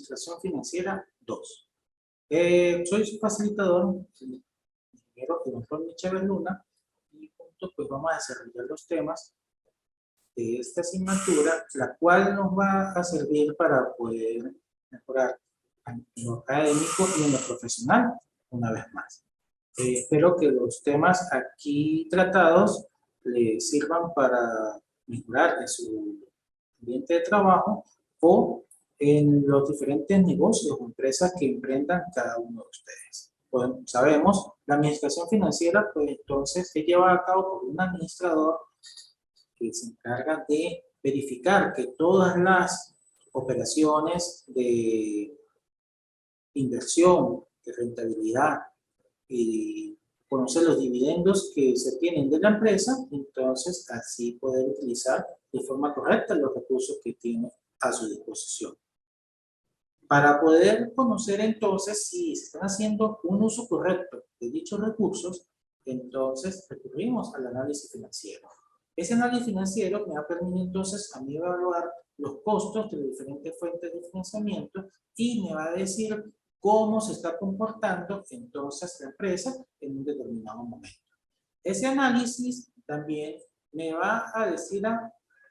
Administración Financiera 2. Soy su facilitador, el ingeniero Don Michel Luna, y juntos pues vamos a desarrollar los temas de esta asignatura, la cual nos va a servir para poder mejorar en lo académico y en lo profesional una vez más. Espero que los temas aquí tratados les sirvan para mejorar en su ambiente de trabajo o en los diferentes negocios o empresas que emprendan cada uno de ustedes. Pues sabemos, la administración financiera, pues entonces se lleva a cabo por un administrador que se encarga de verificar que todas las operaciones de inversión, de rentabilidad y conocer los dividendos que se tienen de la empresa, entonces así poder utilizar de forma correcta los recursos que tiene a su disposición. Para poder conocer entonces si se están haciendo un uso correcto de dichos recursos, entonces recurrimos al análisis financiero. Ese análisis financiero me va a permitir entonces a mí evaluar los costos de las diferentes fuentes de financiamiento y me va a decir cómo se está comportando entonces la empresa en un determinado momento. Ese análisis también me va a decir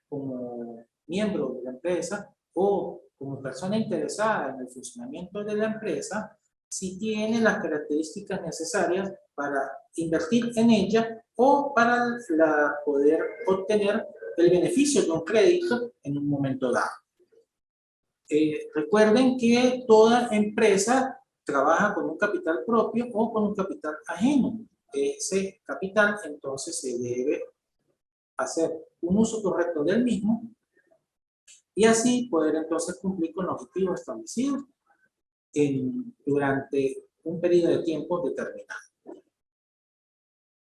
como miembro de la empresa o como persona interesada en el funcionamiento de la empresa, si tiene las características necesarias para invertir en ella o para poder obtener el beneficio de un crédito en un momento dado. Recuerden que toda empresa trabaja con un capital propio o con un capital ajeno. Ese capital entonces se debe hacer un uso correcto del mismo y así poder entonces cumplir con los objetivos establecidos durante un periodo de tiempo determinado.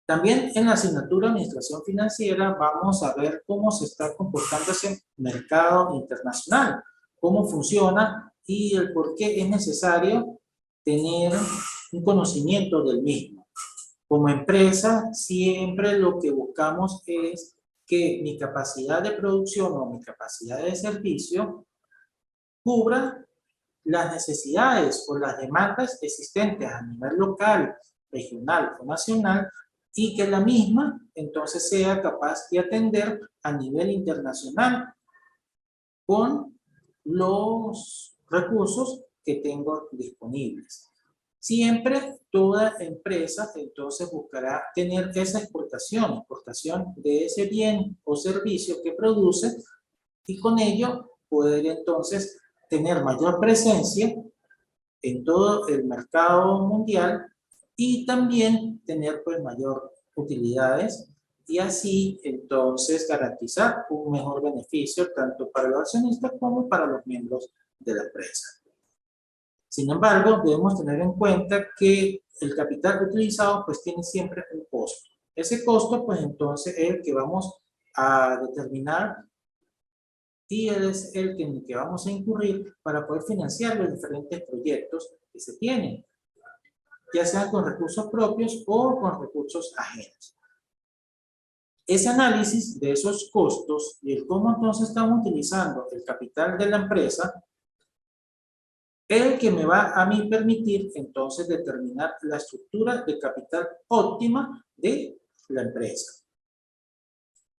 También en la asignatura de Administración Financiera vamos a ver cómo se está comportando ese mercado internacional, cómo funciona y el por qué es necesario tener un conocimiento del mismo. Como empresa, siempre lo que buscamos es que mi capacidad de producción o mi capacidad de servicio cubra las necesidades o las demandas existentes a nivel local, regional o nacional y que la misma entonces sea capaz de atender a nivel internacional con los recursos que tengo disponibles. Siempre toda empresa entonces buscará tener esa exportación de ese bien o servicio que produce y con ello poder entonces tener mayor presencia en todo el mercado mundial y también tener pues mayor utilidades y así entonces garantizar un mejor beneficio tanto para los accionistas como para los miembros de la empresa. Sin embargo, debemos tener en cuenta que el capital utilizado pues tiene siempre un costo. Ese costo pues entonces es el que vamos a determinar y es el que vamos a incurrir para poder financiar los diferentes proyectos que se tienen, ya sean con recursos propios o con recursos ajenos. Ese análisis de esos costos y el cómo entonces estamos utilizando el capital de la empresa es el que me va a mí permitir entonces determinar la estructura de capital óptima de la empresa.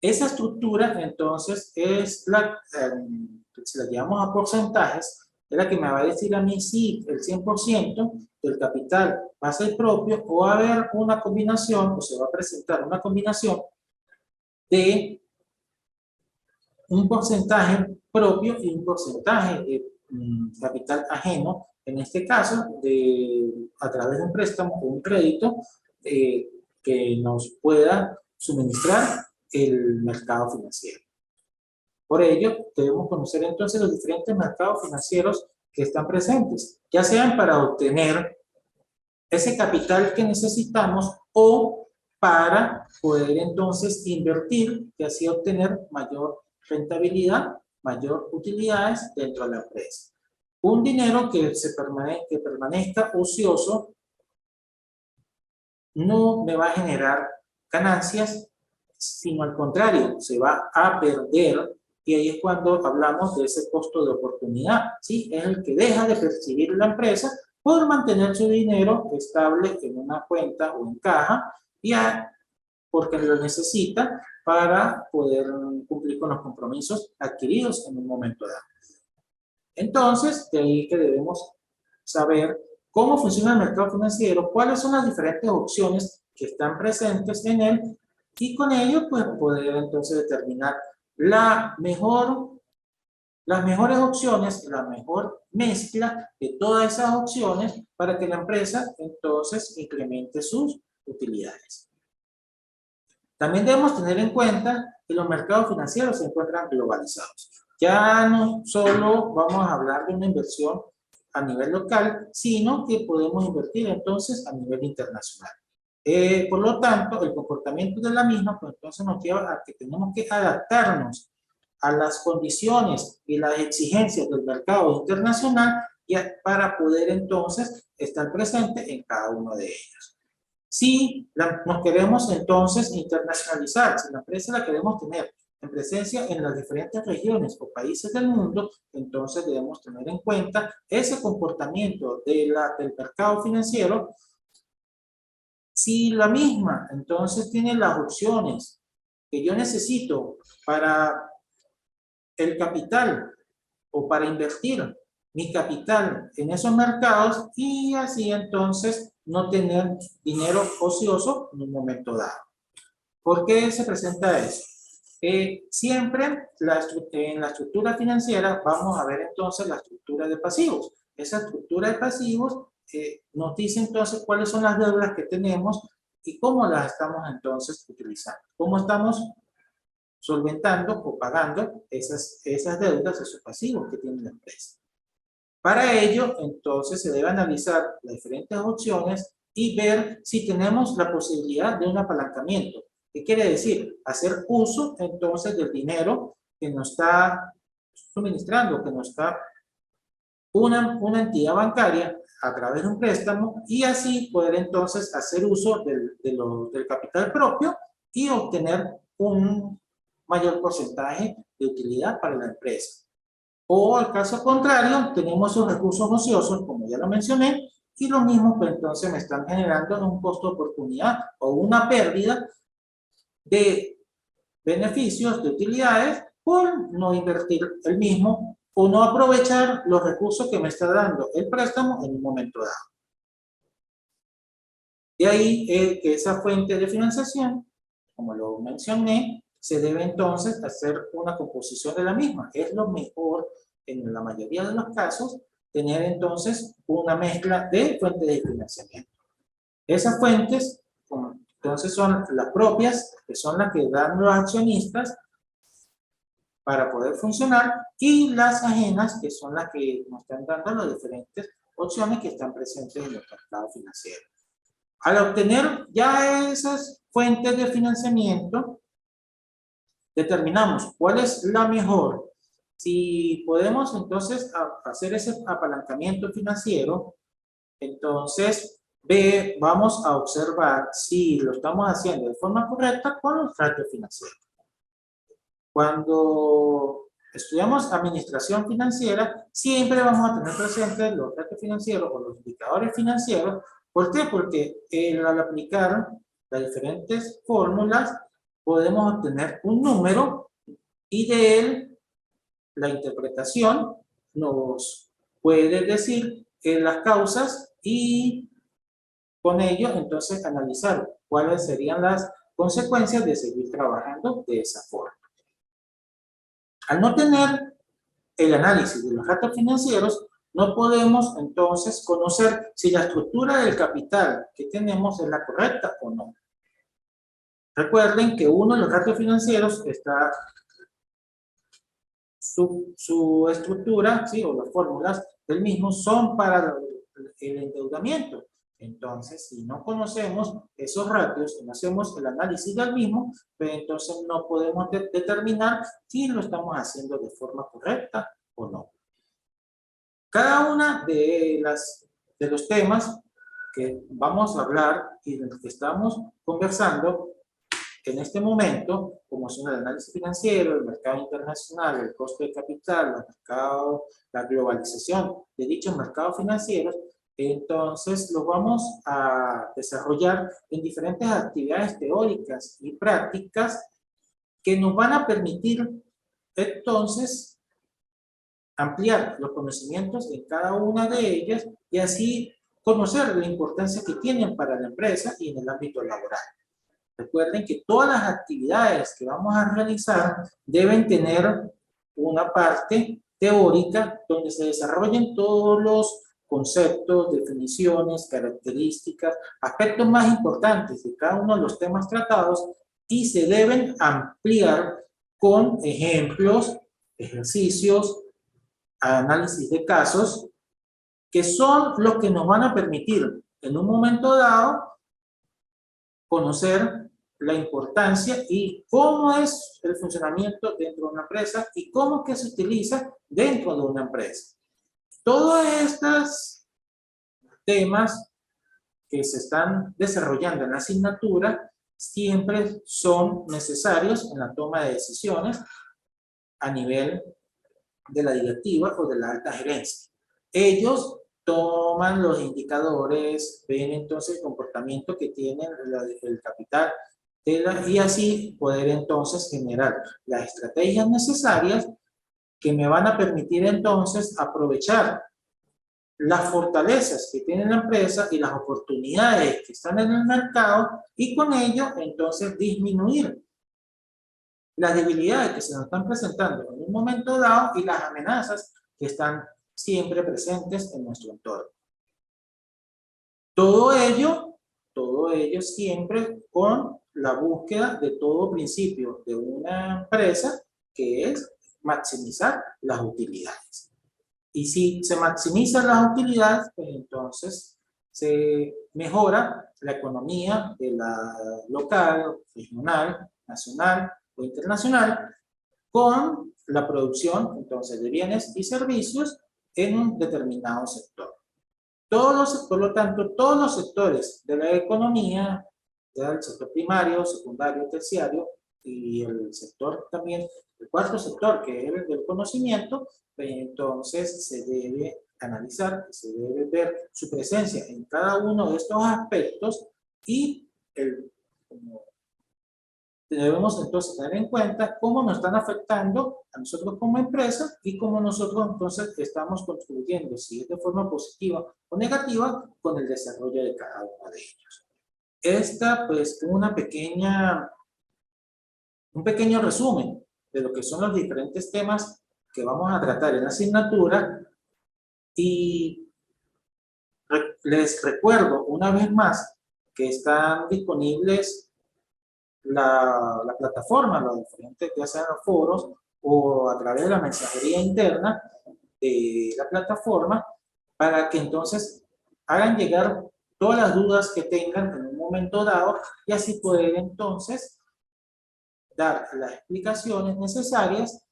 Esa estructura entonces es si la llevamos a porcentajes, es la que me va a decir a mí si el 100% del capital va a ser propio o va a haber una combinación, o se va a presentar una combinación de un porcentaje propio y un porcentaje de capital ajeno, en este caso a través de un préstamo o un crédito que nos pueda suministrar el mercado financiero. Por ello, debemos conocer entonces los diferentes mercados financieros que están presentes, ya sean para obtener ese capital que necesitamos o para poder entonces invertir y así obtener mayor rentabilidad, mayor utilidades dentro de la empresa. Un dinero que permanezca ocioso no me va a generar ganancias, sino al contrario, se va a perder y ahí es cuando hablamos de ese costo de oportunidad, ¿sí? Es el que deja de percibir la empresa por mantener su dinero estable en una cuenta o en caja, porque lo necesita para poder cumplir con los compromisos adquiridos en un momento dado. Entonces, de ahí que debemos saber cómo funciona el mercado financiero, cuáles son las diferentes opciones que están presentes en él, y con ello, pues, poder entonces determinar las mejores opciones, la mejor mezcla de todas esas opciones para que la empresa entonces incremente sus utilidades. También debemos tener en cuenta que los mercados financieros se encuentran globalizados. Ya no solo vamos a hablar de una inversión a nivel local, sino que podemos invertir entonces a nivel internacional. Por lo tanto, el comportamiento de la misma, pues entonces nos lleva a que tenemos que adaptarnos a las condiciones y las exigencias del mercado internacional para poder entonces estar presente en cada uno de ellos. Si nos queremos entonces internacionalizar, si la empresa la queremos tener en presencia en las diferentes regiones o países del mundo, entonces debemos tener en cuenta ese comportamiento del mercado financiero. Si la misma entonces tiene las opciones que yo necesito para el capital o para invertir mi capital en esos mercados, y así entonces no tener dinero ocioso en un momento dado. ¿Por qué se presenta eso? Siempre en la estructura financiera vamos a ver entonces la estructura de pasivos. Esa estructura de pasivos nos dice entonces cuáles son las deudas que tenemos y cómo las estamos entonces utilizando. Cómo estamos solventando o pagando esas deudas, esos pasivos que tiene la empresa. Para ello, entonces, se debe analizar las diferentes opciones y ver si tenemos la posibilidad de un apalancamiento. ¿Qué quiere decir? Hacer uso, entonces, del dinero que nos está suministrando, que nos está una entidad bancaria a través de un préstamo, y así poder, entonces, hacer uso del capital propio y obtener un mayor porcentaje de utilidad para la empresa. O al caso contrario, tenemos esos recursos ociosos, como ya lo mencioné, y los mismos pues entonces me están generando un costo de oportunidad o una pérdida de beneficios, de utilidades, por no invertir el mismo o no aprovechar los recursos que me está dando el préstamo en un momento dado. De ahí que esa fuente de financiación, como lo mencioné, se debe entonces hacer una composición de la misma. Es lo mejor, en la mayoría de los casos, tener entonces una mezcla de fuentes de financiamiento. Esas fuentes, entonces, son las propias, que son las que dan los accionistas para poder funcionar, y las ajenas, que son las que nos están dando las diferentes opciones que están presentes en el mercado financiero. Al obtener ya esas fuentes de financiamiento, determinamos cuál es la mejor. Si podemos entonces hacer ese apalancamiento financiero, entonces vamos a observar si lo estamos haciendo de forma correcta con los ratios financieros. Cuando estudiamos administración financiera, siempre vamos a tener presentes los ratios financieros o los indicadores financieros. ¿Por qué? Porque al aplicar las diferentes fórmulas podemos obtener un número, y de él la interpretación nos puede decir las causas, y con ello entonces analizar cuáles serían las consecuencias de seguir trabajando de esa forma. Al no tener el análisis de los datos financieros, no podemos entonces conocer si la estructura del capital que tenemos es la correcta o no. Recuerden que uno de los ratios financieros está su estructura, ¿sí? O las fórmulas del mismo son para el endeudamiento. Entonces, si no conocemos esos ratios y no hacemos el análisis del mismo, pues entonces no podemos determinar si lo estamos haciendo de forma correcta o no. Cada una de los temas que vamos a hablar y de los que estamos conversando En este momento, como son el análisis financiero, el mercado internacional, el costo de capital, la globalización de dichos mercados financieros, entonces los vamos a desarrollar en diferentes actividades teóricas y prácticas que nos van a permitir entonces ampliar los conocimientos en cada una de ellas y así conocer la importancia que tienen para la empresa y en el ámbito laboral. Recuerden que todas las actividades que vamos a realizar deben tener una parte teórica donde se desarrollen todos los conceptos, definiciones, características, aspectos más importantes de cada uno de los temas tratados y se deben ampliar con ejemplos, ejercicios, análisis de casos, que son los que nos van a permitir en un momento dado conocer la importancia y cómo es el funcionamiento dentro de una empresa y cómo que se utiliza dentro de una empresa. Todos estos temas que se están desarrollando en la asignatura siempre son necesarios en la toma de decisiones a nivel de la directiva o de la alta gerencia. Ellos toman los indicadores, ven entonces el comportamiento que tiene el capital y así poder entonces generar las estrategias necesarias que me van a permitir entonces aprovechar las fortalezas que tiene la empresa y las oportunidades que están en el mercado y con ello entonces disminuir las debilidades que se nos están presentando en un momento dado y las amenazas que están siempre presentes en nuestro entorno. Todo ello siempre con la búsqueda de todo principio de una empresa que es maximizar las utilidades. Y si se maximizan las utilidades, pues entonces se mejora la economía de la local, regional, nacional o internacional con la producción entonces de bienes y servicios en un determinado sector. Por lo tanto, todos los sectores de la economía, el sector primario, secundario, terciario y el sector también, el cuarto sector que es el del conocimiento, entonces se debe analizar, se debe ver su presencia en cada uno de estos aspectos y debemos entonces tener en cuenta cómo nos están afectando a nosotros como empresa y cómo nosotros entonces estamos contribuyendo, si es de forma positiva o negativa, con el desarrollo de cada uno de ellos. Esta pues un pequeño resumen de lo que son los diferentes temas que vamos a tratar en la asignatura y les recuerdo una vez más que están disponibles la plataforma, los diferentes, ya sean los foros o a través de la mensajería interna de la plataforma, para que entonces hagan llegar todas las dudas que tengan en un momento dado y así poder entonces dar las explicaciones necesarias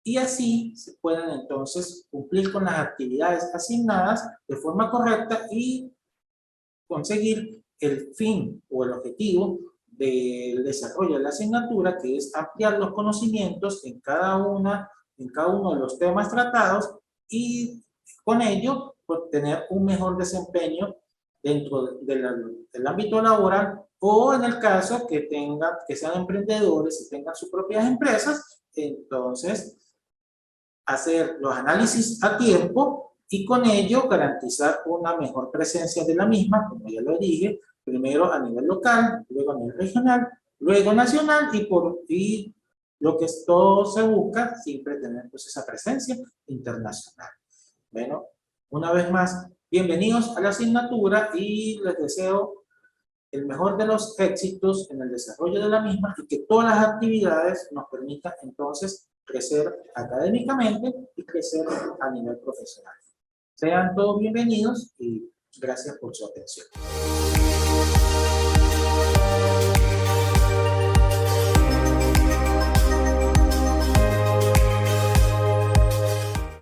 y así se pueden entonces cumplir con las actividades asignadas de forma correcta y conseguir el fin o el objetivo del desarrollo de la asignatura, que es ampliar los conocimientos en cada uno de los temas tratados y con ello obtener un mejor desempeño dentro del ámbito laboral o en el caso que sean emprendedores y tengan sus propias empresas, entonces hacer los análisis a tiempo y con ello garantizar una mejor presencia de la misma, como ya lo dije, primero a nivel local, luego a nivel regional, luego nacional y lo que todo se busca, siempre tener pues esa presencia internacional. Bueno, una vez más, bienvenidos a la asignatura y les deseo el mejor de los éxitos en el desarrollo de la misma y que todas las actividades nos permitan entonces crecer académicamente y crecer a nivel profesional. Sean todos bienvenidos y gracias por su atención.